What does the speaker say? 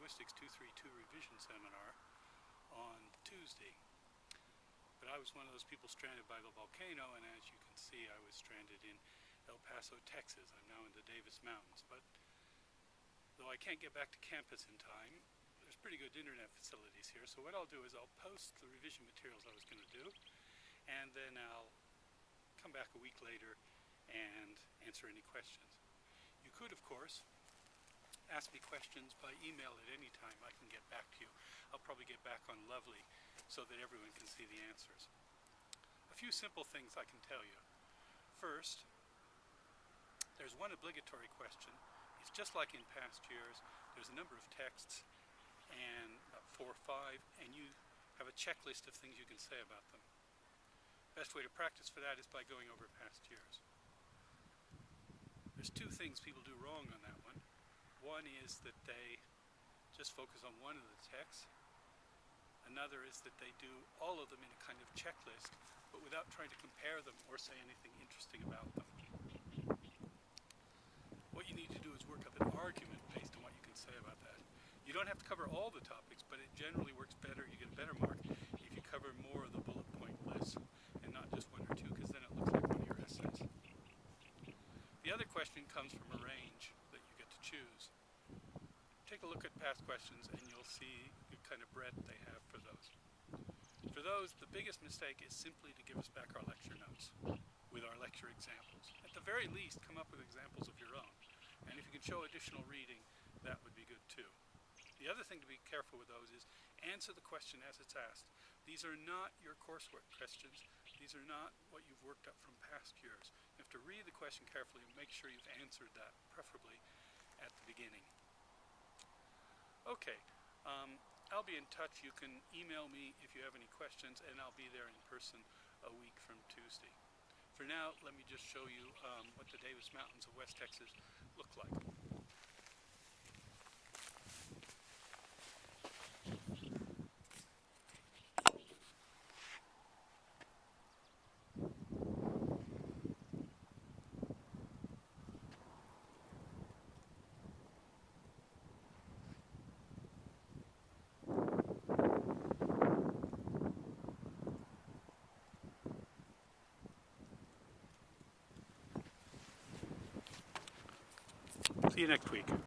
Linguistics 232 Revision seminar on Tuesday. But I was one of those people stranded by the volcano, and as you can see, I was stranded in El Paso, Texas. I'm now in the Davis Mountains, but though I can't get back to campus in time, there's pretty good internet facilities here, so what I'll do is I'll post the revision materials I was going to do, and then I'll come back a week later and answer any questions. You could, of course, ask me questions by email at any time. I can get back to you. I'll probably get back on Lovely so that everyone can see the answers. A few simple things I can tell you. First, there's one obligatory question. It's just like in past years. There's a number of texts, and about 4 or 5, and you have a checklist of things you can say about them. Best way to practice for that is by going over past years. There's 2 things people do wrong on that one. One is that they just focus on one of the texts. Another is that they do all of them in a kind of checklist, but without trying to compare them or say anything interesting about them. What you need to do is work up an argument based on what you can say about that. You don't have to cover all the topics, but it generally works better, you get a better mark, if you cover more of the bullet point list and not just 1 or 2, because then it looks like one of your essays. The other question comes from a range that you get to choose. Take a look at past questions and you'll see the kind of breadth they have for those. For those, the biggest mistake is simply to give us back our lecture notes with our lecture examples. At the very least, come up with examples of your own. And if you can show additional reading, that would be good too. The other thing to be careful with those is answer the question as it's asked. These are not your coursework questions. These are not what you've worked up from past years. You have to read the question carefully and make sure you've answered that, preferably at the beginning. Okay, I'll be in touch. You can email me if you have any questions, and I'll be there in person a week from Tuesday. For now, let me just show you what the Davis Mountains of West Texas look like. See you next week.